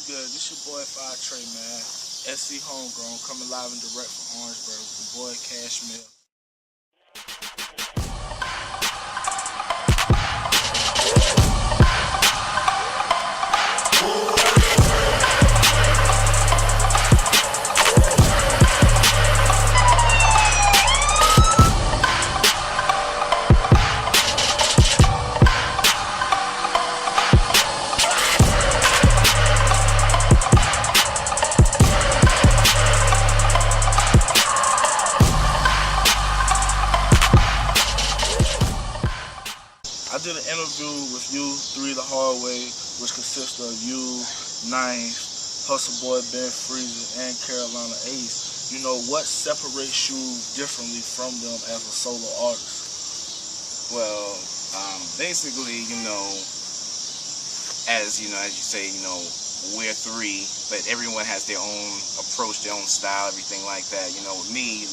good? This your boy Trey, man. SC Homegrown, coming live and direct from Orangeburg with the boy Kashmere. I did an interview with you, 3 the Hard Way, which consists of you, Ninth, Hustle Boy, Ben Freezer, and Carolina Ace. You know, what separates you differently from them as a solo artist? Well, basically, as you say, we're 3, but everyone has their own approach, their own style, everything like that. With me,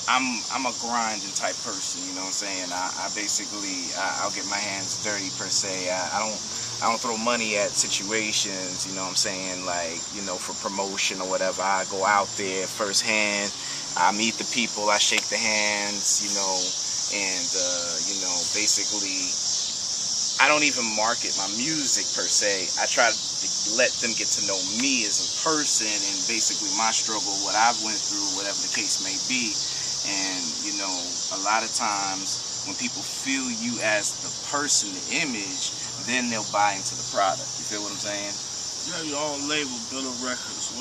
I'm a grinding type person, you know what I'm saying? I'll get my hands dirty per se. I don't throw money at situations, you know what I'm saying, like, for promotion or whatever. I go out there firsthand, I meet the people, I shake the hands, and basically I don't even market my music per se. I try to let them get to know me as a person and basically my struggle, what I've went through, whatever the case may be. And a lot of times when people feel you as the person, the image, then they'll buy into the product. You feel what I'm saying? You have your own label, Bitter Records.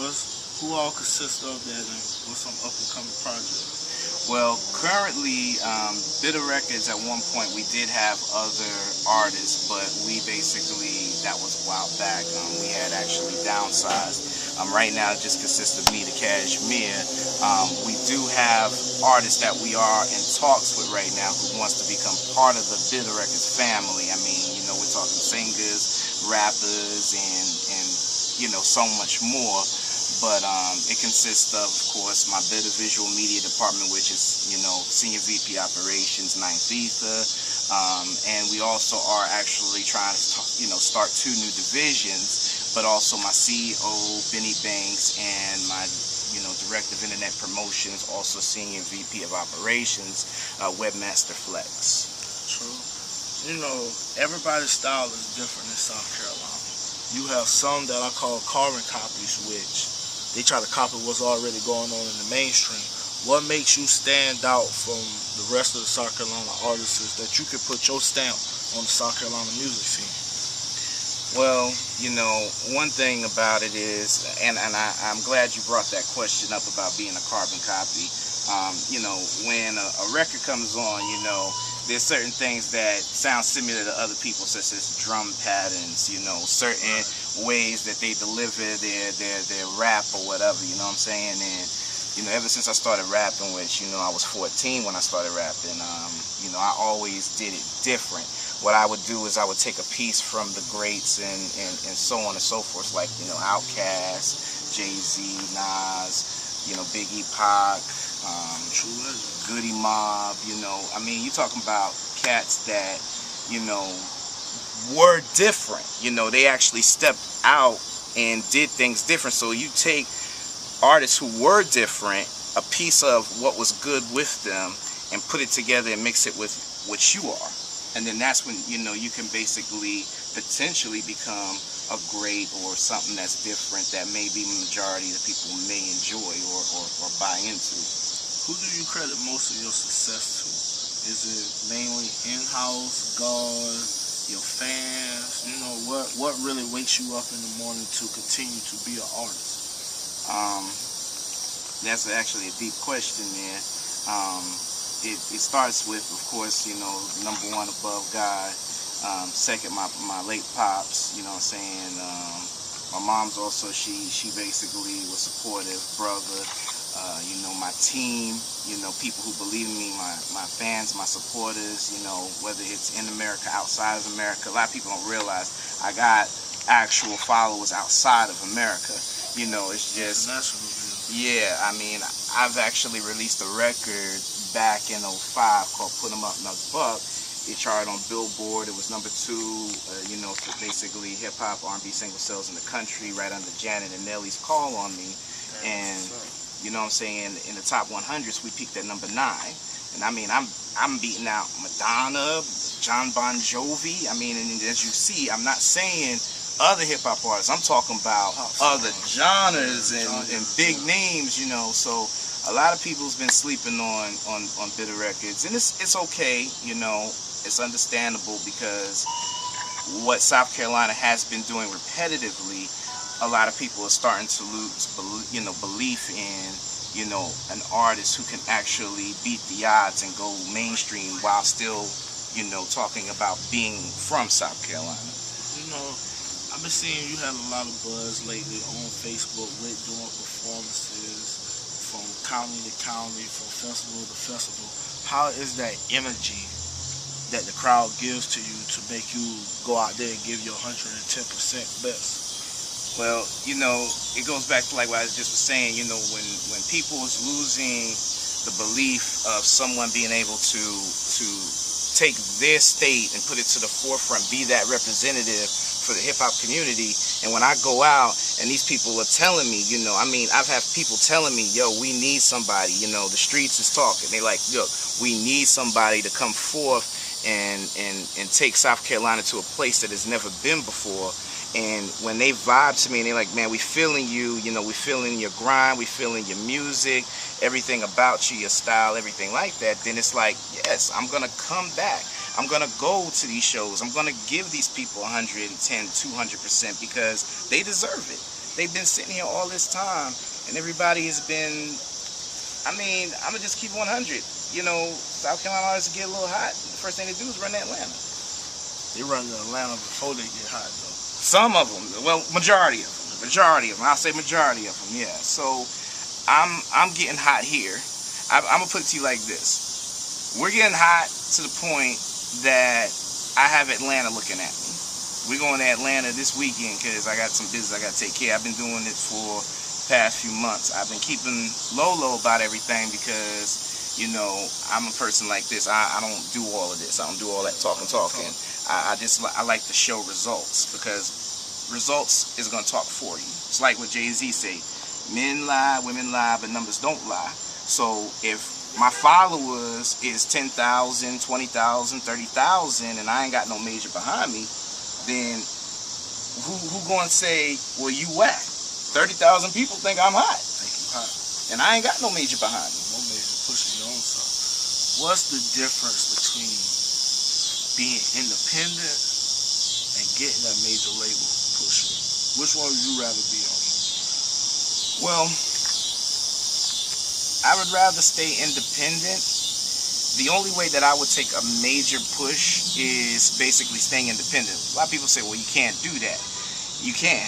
Who all consists of that, and what's some up and coming projects? Well, currently, Bitter Records, at one point, we did have other artists, but that was a while back. We had actually downsized. Right now, it just consists of me, the Kashmere. We do have artists that we are in talks with right now who wants to become part of the Bitter Records family. I mean, we're talking singers, rappers, and so much more. But it consists of course, my Bitter Visual Media Department, which is, Senior VP Operations, Ninth Ether. And we also are actually trying to, start 2 new divisions, but also my CEO, Benny Banks, and my, Director of Internet Promotions, also Senior VP of Operations, Webmaster Flex. True. Everybody's style is different in South Carolina. You have some that I call carbon copies, which they try to copy what's already going on in the mainstream. What makes you stand out from the rest of the South Carolina artists is that you can put your stamp on the South Carolina music scene? Well, one thing about it is, and I'm glad you brought that question up about being a carbon copy. When a record comes on, there's certain things that sound similar to other people, such as drum patterns, certain ways that they deliver their rap or whatever, you know what I'm saying? And, ever since I started rapping, which, I was 14 when I started rapping, I always did it different. What I would do is I would take a piece from the greats and so on and so forth, like, Outkast, Jay-Z, Nas, Biggie, Pac, Goody Mob, you're talking about cats that, were different. They actually stepped out and did things different. So you take artists who were different, a piece of what was good with them, and put it together and mix it with what you are. And then that's when, you can basically potentially become a great or something that's different that maybe the majority of the people may enjoy or buy into. Who do you credit most of your success to? Is it mainly in-house, God, your fans? What really wakes you up in the morning to continue to be an artist? That's actually a deep question there. It starts with, of course, number 1 above God. Second, my late pops, you know what I'm saying? My mom's also, she basically was supportive, brother. My team, people who believe in me, my fans, my supporters, whether it's in America, outside of America. A lot of people don't realize I got actual followers outside of America. It's just, yeah, I've actually released a record back in '05 called Put 'Em Up, Nuck Buck, It charted on Billboard. It was #2, you know, for basically hip-hop, R&B single sales in the country, right under Janet and Nelly's Call on Me. And, you know what I'm saying, in the top 100s, we peaked at #9. And I mean, I'm beating out Madonna, John Bon Jovi. I mean, and as you see, I'm not saying other hip-hop artists. I'm talking about other genres and big names, you know. So a lot of people's been sleeping on Bitter Records, and it's okay, you know. It's understandable because what South Carolina has been doing repetitively, a lot of people are starting to lose, you know, belief in, you know, an artist who can actually beat the odds and go mainstream while still, you know, talking about being from South Carolina. You know, I've been seeing you had a lot of buzz lately on Facebook with doing performances from county to county, from festival to festival. How is that energy that the crowd gives to you to make you go out there and give your 110% best? Well, you know, it goes back to like what I just was saying, you know, when people is losing the belief of someone being able to take their state and put it to the forefront, be that representative for the hip-hop community. And when I go out and these people are telling me, you know, I mean, I've had people telling me, yo, we need somebody, you know, the streets is talking. They like, look, we need somebody to come forth and take South Carolina to a place that has never been before. And when they vibe to me and they're like, man, we feeling you, you know, we feeling your grind, we feeling your music, everything about you, your style, everything like that, then it's like, yes, I'm going to come back. I'm going to go to these shows. I'm going to give these people 110, 200% because they deserve it. They've been sitting here all this time and everybody has been, I mean, I'm going to just keep 100. You know, South Carolina artists get a little hot. The first thing they do is run to Atlanta. They run to Atlanta before they get hot, though. Some of them, well, majority of them. I'll say majority of them, yeah. So I'm getting hot here. I'm gonna put it to you like this: we're getting hot to the point that I have Atlanta looking at me. We're going to Atlanta this weekend because I got some business I got to take care of. I've been doing it for the past few months. I've been keeping low about everything because, you know, I'm a person like this. I don't do all of this. I don't do all that talking. I like to show results because results is going to talk for you. It's like what Jay-Z say, men lie, women lie, but numbers don't lie. So if my followers is 10,000, 20,000, 30,000 and I ain't got no major behind me, then who going to say, well, you whack? 30,000 people think I'm hot. Think you hot. And I ain't got no major behind me. No major pushing your own stuff. What's the difference between being independent and getting that major label pushing? Which one would you rather be on? Well, I would rather stay independent. The only way that I would take a major push is basically staying independent. A lot of people say, well, you can't do that. You can.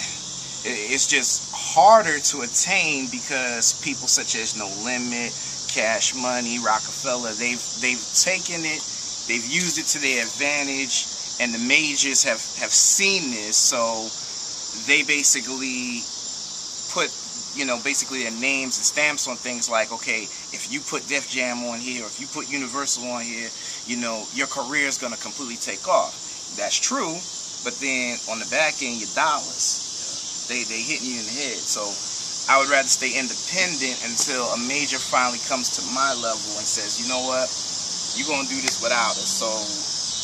It's just harder to attain because people such as No Limit, Cash Money, Rockefeller, they've taken it, they've used it to their advantage, and the majors have seen this, so they basically put, you know, basically their names and stamps on things like, okay, if you put Def Jam on here, or if you put Universal on here, you know, your career is going to completely take off. That's true, but then on the back end, your dollars, they hitting you in the head. So I would rather stay independent until a major finally comes to my level and says, you know what, you're going to do this without us, so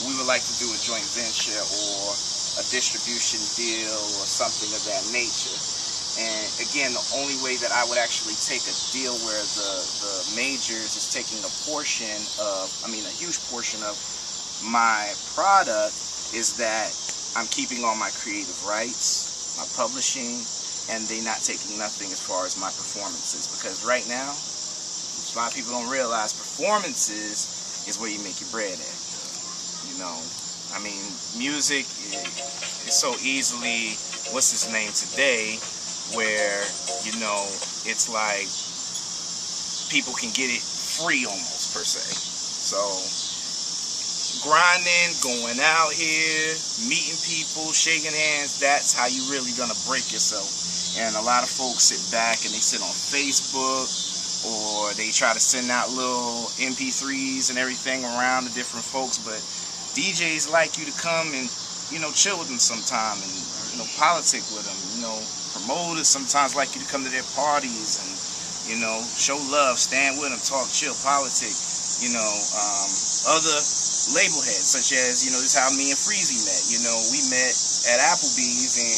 we would like to do a joint venture or a distribution deal or something of that nature. And again, the only way that I would actually take a deal where the majors is taking a portion of, I mean a huge portion of my product, is that I'm keeping all my creative rights, my publishing, and they not taking nothing as far as my performances. Because right now, a lot of people don't realize performances is where you make your bread at. You know, I mean, music is so easily, what's his name today, where, you know, it's like people can get it free almost, per se. So grinding, going out here, meeting people, shaking hands, that's how you really gonna break yourself. And a lot of folks sit back and they sit on Facebook, or they try to send out little MP3s and everything around to different folks, but DJs like you to come and, chill with them sometime and, politic with them. Promoters sometimes like you to come to their parties and, show love, stand with them, talk, chill, politic. Other label heads, such as, this is how me and Freezy met. We met at Applebee's and,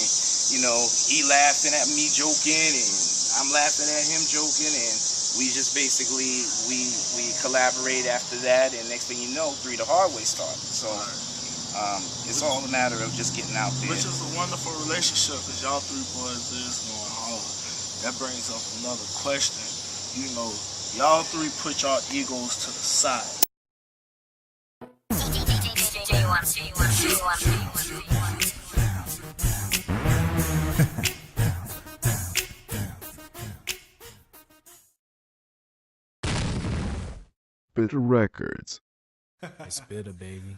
he laughing at me joking and I'm laughing at him joking and we just basically, we collaborate after that and next thing you know, 3 The Hard Way started. So it's all a matter of just getting out there. Which is a wonderful relationship because y'all 3 boys is going hard. That brings up another question. Y'all 3 put y'all egos to the side. Bitter Records. It's bitter, baby.